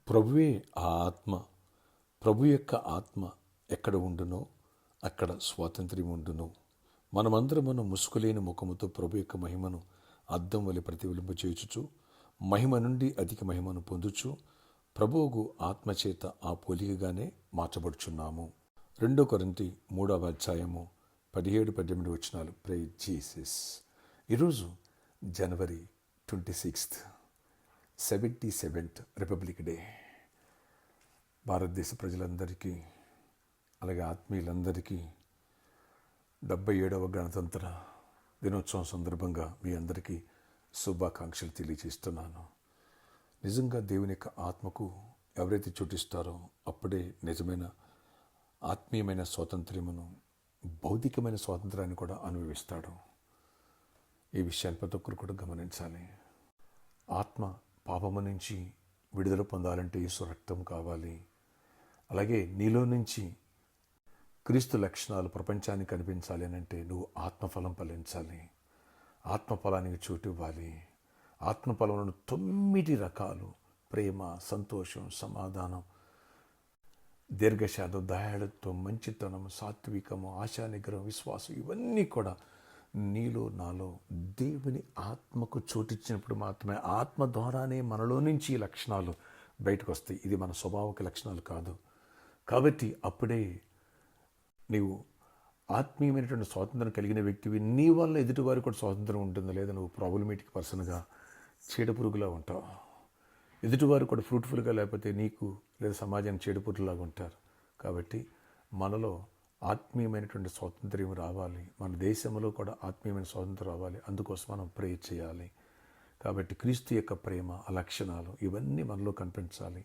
ప్రభువే ఆ ఆత్మ. ప్రభు యొక్క ఆత్మ ఎక్కడ ఉండునో అక్కడ స్వాతంత్ర్యం ఉండును. మనమందరమును ముసుగులేని ముఖముతో ప్రభు యొక్క మహిమను అద్దం వలె ప్రతిఫలింపచేయుచు మహిమ నుండి అధిక మహిమను పొందుచు ప్రభువుకు ఆత్మచేత ఆ పోలికగానే మార్చబడుచున్నాము. 2 కొరింథీ 3 17-18 వచనాలు. Praise Jesus. ఈరోజు జనవరి 26, 77th రిపబ్లిక్ డే. భారతదేశ ప్రజలందరికీ అలాగే ఆత్మీయులందరికీ 77వ గణతంత్ర దినోత్సవం సందర్భంగా మీ అందరికీ శుభాకాంక్షలు తెలియజేస్తున్నాను. నిజంగా దేవుని యొక్క ఆత్మకు ఎవరైతే చోటిస్తారో అప్పుడే నిజమైన ఆత్మీయమైన స్వాతంత్ర్యమును, భౌతికమైన స్వాతంత్రాన్ని కూడా అనుభవిస్తాడు. ఈ విషయాన్ని ప్రతి ఒక్కరు కూడా గమనించాలి. ఆత్మ పాపము నుంచి విడుదల పొందాలంటే యేసు రక్తం కావాలి. అలాగే నీలో నుంచి క్రీస్తు లక్షణాలు ప్రపంచానికి కనిపించాలి అని అంటే నువ్వు ఆత్మఫలం ఫలించాలి. ఆత్మఫలానికి చోటు ఇవ్వాలి. ఆత్మఫలంలో 9 రకాలు: ప్రేమ, సంతోషం, సమాధానం, దీర్ఘశాంతం, దయాళుత్వం, మంచితనం, సాత్వికము, ఆశానిగ్రహం, విశ్వాసం, ఇవన్నీ కూడా నీలో నాలో దేవుని ఆత్మకు చోటిచ్చినప్పుడు మాత్రమే, ఆత్మ ద్వారానే మనలో నుంచి ఈ లక్షణాలు బయటకు వస్తాయి. ఇది మన స్వభావక లక్షణాలు కాదు. కాబట్టి అప్పుడే నీవు ఆత్మీయమైనటువంటి స్వాతంత్రం కలిగిన వ్యక్తివి. నీ వల్ల ఎదుటివారి కూడా స్వాతంత్రం ఉంటుంది. లేదా నువ్వు ప్రాబ్లమేటిక్ పర్సన్గా చీడపురుగులా ఉంటావు. ఎదుటివారు కూడా ఫ్రూట్ఫుల్గా లేకపోతే నీకు లేదా సమాజానికి చీడపురుగులాగా ఉంటారు. కాబట్టి మనలో ఆత్మీయమైనటువంటి స్వాతంత్ర్యం రావాలి. మన దేశంలో కూడా ఆత్మీయమైన స్వాతంత్రం రావాలి. అందుకోసం మనం ప్రే చేయాలి. కాబట్టి క్రీస్తు యొక్క ప్రేమ, ఆ లక్షణాలు ఇవన్నీ మనలో కనిపించాలి.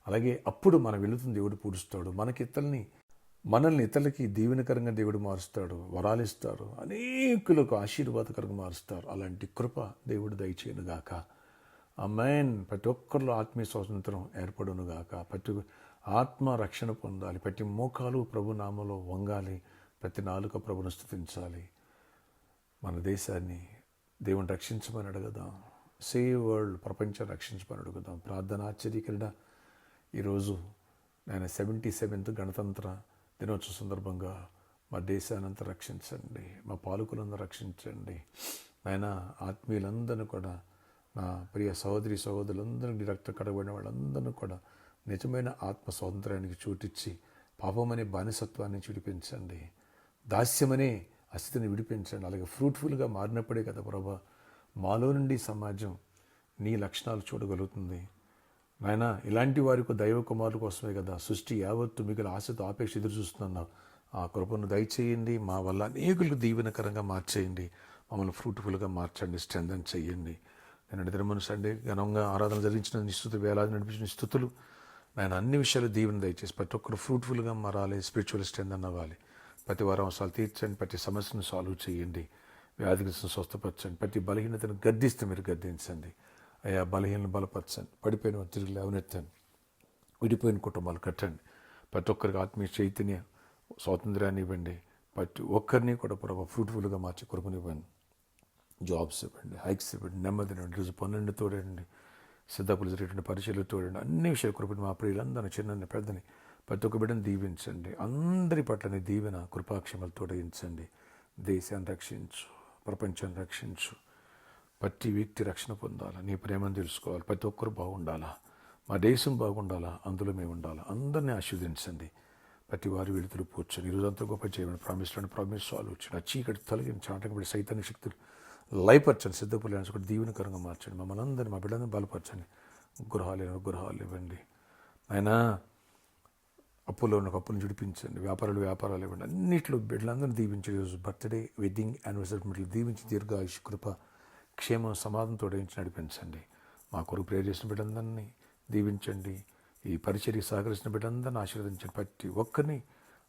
అలాగే అప్పుడు మనం వెళుతున్న దేవుడు పూడుస్తాడు. మనల్ని ఇతరులకి దీవెనకరంగా దేవుడు మారుస్తాడు, వరాలిస్తారు, అనేకులకు ఆశీర్వాదకరంగా మారుస్తారు. అలాంటి కృప దేవుడు దయచేయనుగాక. ఆమేన్. ప్రతి ఒక్కరిలో ఆత్మీయ స్వాతంత్రం ఏర్పడునుగాక. ప్రతి ఆత్మ రక్షణ పొందాలి. ప్రతి మోకాలు ప్రభు నామములో వంగాలి. ప్రతి నాలుక ప్రభును స్తుతించాలి. మన దేశాన్ని దేవుని రక్షించమని అడుగుదాం. సేవ్ వరల్డ్, ప్రపంచం రక్షించమని అడుగుదాం. ప్రార్థన ఆశ్చర్యకరణ. ఈరోజు నేను 77th గణతంత్ర దినోత్సవ సందర్భంగా మా దేశానంతా రక్షించండి, మా పాలకులందరూ రక్షించండి. ఆయన ఆత్మీయులందరినీ కూడా, నా ప్రియ సహోదరి సహోదరులందరినీ, రక్త కడగబడిన వాళ్ళందరినీ కూడా నిజమైన ఆత్మ స్వాతంత్రానికి చోటిచ్చి పాపమనే బానిసత్వాన్ని విడిపించండి, దాస్యమనే అస్థితిని విడిపించండి. అలాగే ఫ్రూట్ఫుల్గా మారినప్పుడే కదా ప్రభా మాలో నుండి సమాజం నీ లక్షణాలు చూడగలుగుతుంది. నాయన, ఇలాంటి వారికి దైవ కుమారుల కోసమే కదా సృష్టి యావత్తు మిగిలిన ఆశతో ఆపేక్ష ఎదురు చూస్తున్నావు. ఆ కృపను దయచేయండి. మా వల్ల అనేకులకు దీవెనకరంగా మార్చేయండి. మమ్మల్ని ఫ్రూట్ఫుల్గా మార్చండి, స్ట్రెంథన్ చేయండి. నేను దినమును సండే ఘనంగా ఆరాధన జరిగించిన నిస్తుతులు, వేలాది నడిపించిన స్థుతులు నేను అన్ని విషయాలు దీవెన దయచేసి ప్రతి ఒక్కరు ఫ్రూట్ఫుల్గా మారాలి, స్పిరిచువల్ స్ట్రెంథన్ అవ్వాలి. ప్రతి వారం అవసరాలు తీర్చండి, ప్రతి సమస్యను సాల్వ్ చేయండి, వ్యాధిగ్రస్తులను స్వస్థపరచండి, ప్రతి బలహీనతను గద్దిస్తే మీరు గద్దించండి. అయ్యా, బలహీనను బలపరచండి, పడిపోయిన తిరిగి లేవనెత్తండి, విడిపోయిన కుటుంబాలు కట్టండి. ప్రతి ఒక్కరికి ఆత్మీయ చైతన్య స్వాతంత్ర్యాన్ని ఇవ్వండి. ప్రతి ఒక్కరిని కూడా ప్రభావ ఫ్రూట్ఫుల్గా మార్చి కృపనివ్వండి. జాబ్స్ ఇవ్వండి, హైక్స్ ఇవ్వండి, నెమ్మదినండి, రోజు పనులను తోడండి, సిద్ధపులు జరిగేటువంటి పరిచయలు తోడండి. అన్ని విషయాలు కృపని మా ప్రియులందరినీ, చిన్నని పెద్దని ప్రతి ఒక్క బిడ్డను దీవించండి. అందరి పట్లని దీవెన కృపాక్షమలు తోడయించండి. దేశాన్ని రక్షించు, ప్రపంచాన్ని రక్షించు. ప్రతి వ్యక్తి రక్షణ పొందాలా, నీ ప్రేమను తెలుసుకోవాలి. ప్రతి ఒక్కరు బాగుండాలా, మా దేశం బాగుండాలా, అందులో మేము ఉండాలా. అందరినీ ఆశీర్వదించండి. ప్రతి వారి వెలుతురు కూర్చొని ఈరోజంతా గొప్ప చేయమని ప్రామిస్ ఆలోచన చీకటి తొలగించి ఆటంకపడి సైతాన్ని శక్తులు లయపరచండి. సిద్ధపుల్లని కూడా దీవెనకరంగా మార్చండి. మమ్మల్ని అందరినీ, మా బిడ్డలను బలపరచండి. గృహాలు ఇవ్వండి. ఆయన అప్పులో ఉన్న అప్పులను విడిపించండి. వ్యాపారాలు ఇవ్వండి. అన్నింటిలో బిడ్డలందరినీ దీవించి, ఈరోజు బర్త్డే, వెడ్డింగ్, యానివర్సరీ దీవించి దీర్ఘాయుష్, కృప, క్షేమం, సమాధానం తోడించి నడిపించండి. మా కొరకు ప్రేర్ చేసిన బిడ్డలందరినీ దీవించండి. ఈ పరిచర్యకి సహకరించిన బిడ్డలందరినీ ఆశీర్వదించండి. ప్రతి ఒక్కరిని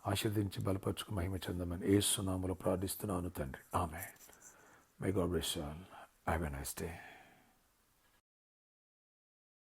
ఆశీర్వదించి బలపరచుకు మహిమ చెందమని యేసు నామములో ప్రార్థిస్తున్నాను తండ్రి. ఆమేన్. May God bless you all. Have a nice day.